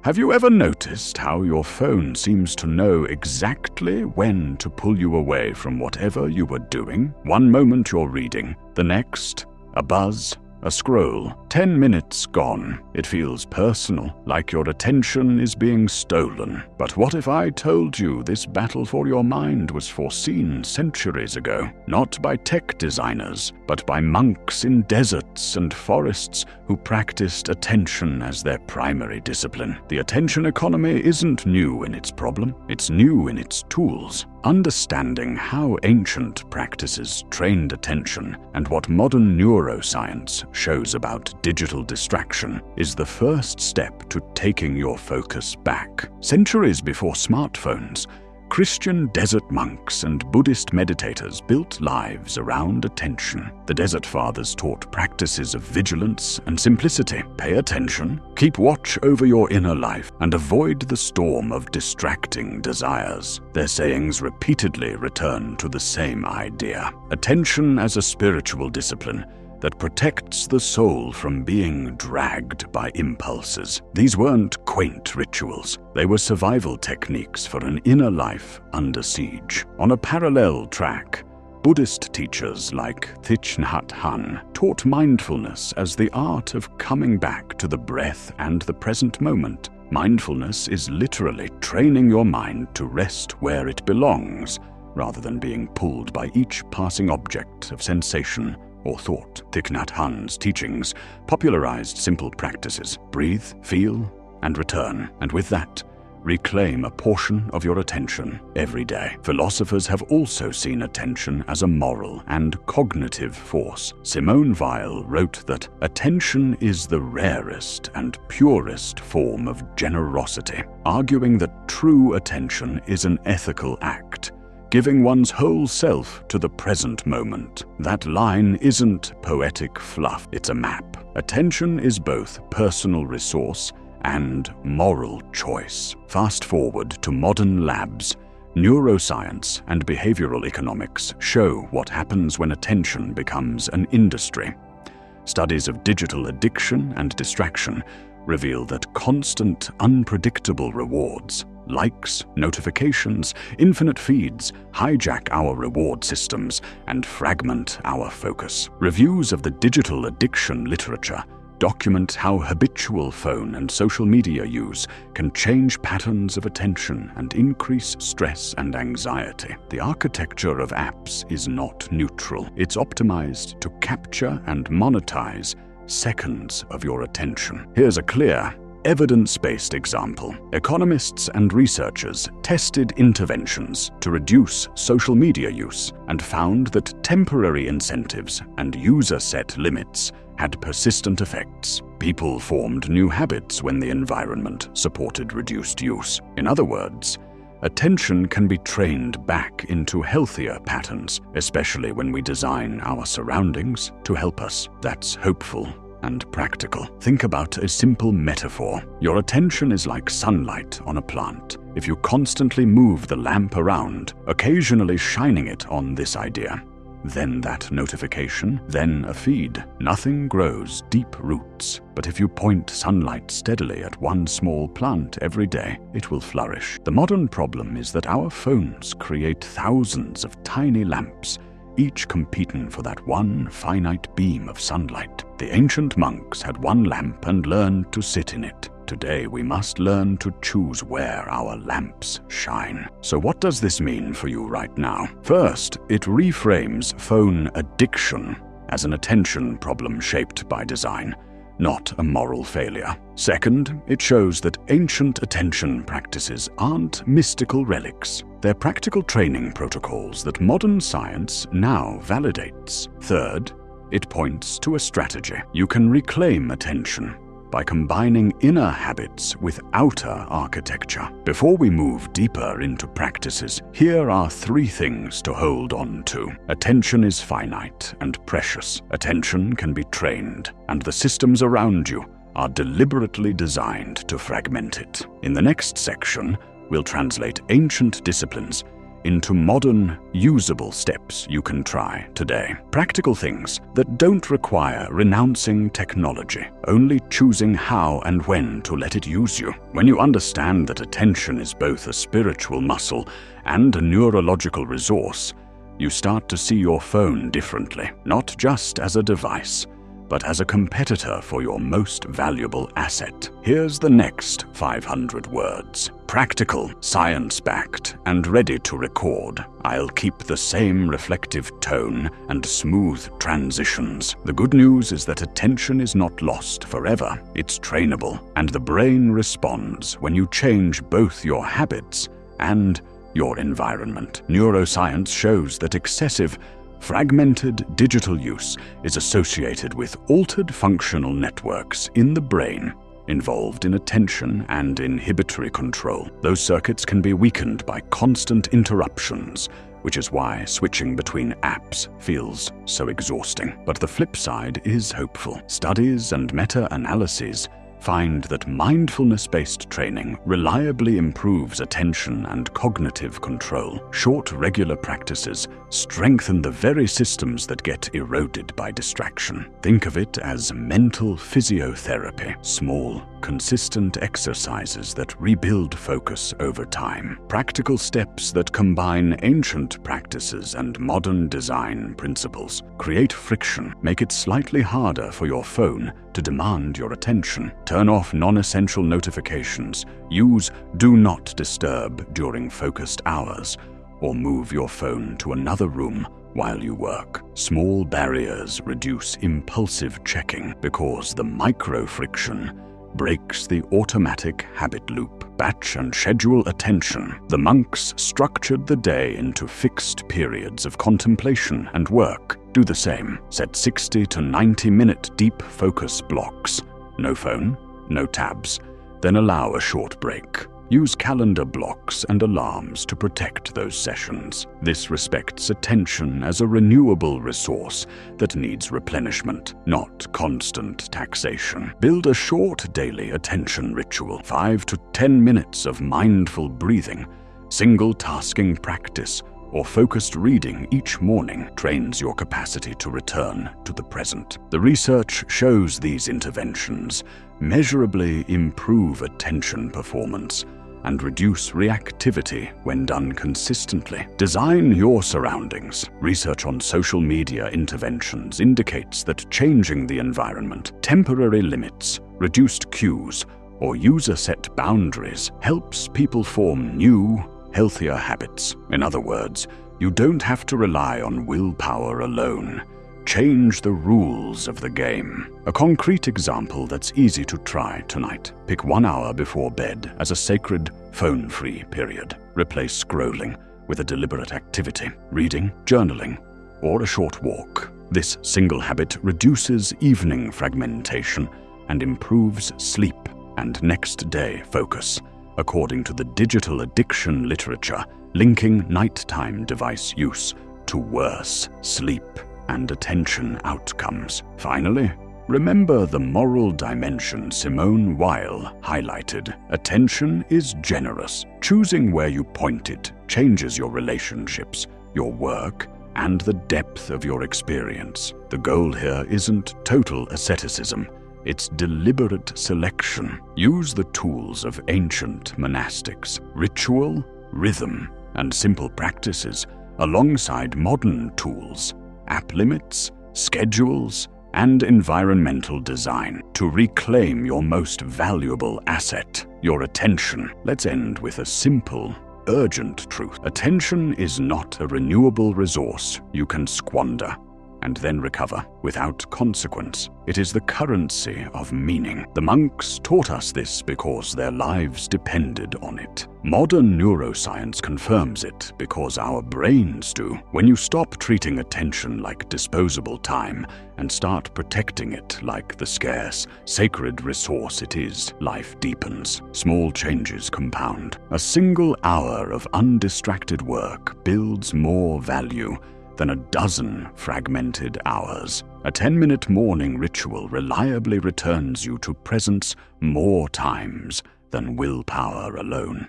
Have you ever noticed how your phone seems to know exactly when to pull you away from whatever you were doing? One moment you're reading, the next, a buzz, a scroll, 10 minutes gone. It feels personal, like your attention is being stolen. But what if I told you this battle for your mind was foreseen centuries ago? Not by tech designers, but by monks in deserts and forests who practiced attention as their primary discipline. The attention economy isn't new in its problem, it's new in its tools. Understanding how ancient practices trained attention and what modern neuroscience shows about digital distraction is the first step to taking your focus back. Centuries before smartphones, Christian desert monks and Buddhist meditators built lives around attention. The Desert Fathers taught practices of vigilance and simplicity. Pay attention, keep watch over your inner life, and avoid the storm of distracting desires. Their sayings repeatedly return to the same idea: attention as a spiritual discipline that protects the soul from being dragged by impulses. These weren't quaint rituals. They were survival techniques for an inner life under siege. On a parallel track, Buddhist teachers like Thich, Nhat, Hanh taught mindfulness as the art of coming back to the breath and the present moment. Mindfulness is literally training your mind to rest where it belongs, rather than being pulled by each passing object of sensation or thought. Thich Nhat Hanh's teachings popularized simple practices: breathe, feel, and return, and with that, reclaim a portion of your attention every day. Philosophers have also seen attention as a moral and cognitive force. Simone Weil wrote that attention is the rarest and purest form of generosity, arguing that true attention is an ethical act, giving one's whole self to the present moment. That line isn't poetic fluff, it's a map. Attention is both personal resource and moral choice. Fast forward to modern labs. Neuroscience and behavioral economics show what happens when attention becomes an industry. Studies of digital addiction and distraction reveal that constant, unpredictable rewards, likes, notifications, infinite feeds, hijack our reward systems and fragment our focus. Reviews of the digital addiction literature document how habitual phone and social media use can change patterns of attention and increase stress and anxiety. The architecture of apps is not neutral. It's optimized to capture and monetize seconds of your attention. Here's a clear, evidence-based example. Economists and researchers tested interventions to reduce social media use and found that temporary incentives and user-set limits had persistent effects. People formed new habits when the environment supported reduced use. In other words, attention can be trained back into healthier patterns, especially when we design our surroundings to help us. That's hopeful and practical. Think about a simple metaphor. Your attention is like sunlight on a plant. If you constantly move the lamp around, occasionally shining it on this idea, then that notification, then a feed, nothing grows deep roots. But if you point sunlight steadily at one small plant every day, it will flourish. The modern problem is that our phones create thousands of tiny lamps, each competing for that one finite beam of sunlight. The ancient monks had one lamp and learned to sit in it. Today we must learn to choose where our lamps shine. So what does this mean for you right now? First, it reframes phone addiction as an attention problem shaped by design, not a moral failure. Second, it shows that ancient attention practices aren't mystical relics. They're practical training protocols that modern science now validates. Third, it points to a strategy. You can reclaim attention by combining inner habits with outer architecture. Before we move deeper into practices, here are 3 things to hold on to. Attention is finite and precious. Attention can be trained, and the systems around you are deliberately designed to fragment it. In the next section, we'll translate ancient disciplines into modern, usable steps you can try today. Practical things that don't require renouncing technology, only choosing how and when to let it use you. When you understand that attention is both a spiritual muscle and a neurological resource, you start to see your phone differently, not just as a device, but as a competitor for your most valuable asset. Here's the next 500 words. Practical, science-backed, and ready to record. I'll keep the same reflective tone and smooth transitions. The good news is that attention is not lost forever. It's trainable, and the brain responds when you change both your habits and your environment. Neuroscience shows that excessive, fragmented digital use is associated with altered functional networks in the brain involved in attention and inhibitory control. Those circuits can be weakened by constant interruptions, which is why switching between apps feels so exhausting. But the flip side is hopeful. Studies and meta-analyses find that mindfulness-based training reliably improves attention and cognitive control. Short, regular practices strengthen the very systems that get eroded by distraction. Think of it as mental physiotherapy, small, consistent exercises that rebuild focus over time. Practical steps that combine ancient practices and modern design principles. Create friction, make it slightly harder for your phone to demand your attention. Turn off non-essential notifications. Use Do Not Disturb during focused hours, or move your phone to another room while you work. Small barriers reduce impulsive checking because the micro-friction breaks the automatic habit loop. Batch and schedule attention. The monks structured the day into fixed periods of contemplation and work. Do the same. Set 60 to 90-minute deep focus blocks. No phone, no tabs. Then allow a short break. Use calendar blocks and alarms to protect those sessions. This respects attention as a renewable resource that needs replenishment, not constant taxation. Build a short daily attention ritual, 5 to 10 minutes of mindful breathing, single-tasking practice, or focused reading each morning trains your capacity to return to the present. The research shows these interventions measurably improve attention performance and reduce reactivity when done consistently. Design your surroundings. Research on social media interventions indicates that changing the environment, temporary limits, reduced cues, or user-set boundaries helps people form new, healthier habits. In other words, you don't have to rely on willpower alone. Change the rules of the game. A concrete example that's easy to try tonight. Pick 1 hour before bed as a sacred phone-free period. Replace scrolling with a deliberate activity, reading, journaling, or a short walk. This single habit reduces evening fragmentation and improves sleep and next-day focus, according to the digital addiction literature linking nighttime device use to worse sleep and attention outcomes. Finally, remember the moral dimension Simone Weil highlighted. Attention is generous. Choosing where you point it changes your relationships, your work, and the depth of your experience. The goal here isn't total asceticism. It's deliberate selection. Use the tools of ancient monastics, ritual, rhythm, and simple practices, alongside modern tools, app limits, schedules, and environmental design to reclaim your most valuable asset, your attention. Let's end with a simple, urgent truth. Attention is not a renewable resource you can squander and then recover without consequence. It is the currency of meaning. The monks taught us this because their lives depended on it. Modern neuroscience confirms it because our brains do. When you stop treating attention like disposable time and start protecting it like the scarce, sacred resource it is, life deepens. Small changes compound. A single hour of undistracted work builds more value than a dozen fragmented hours. A 10-minute morning ritual reliably returns you to presence more times than willpower alone.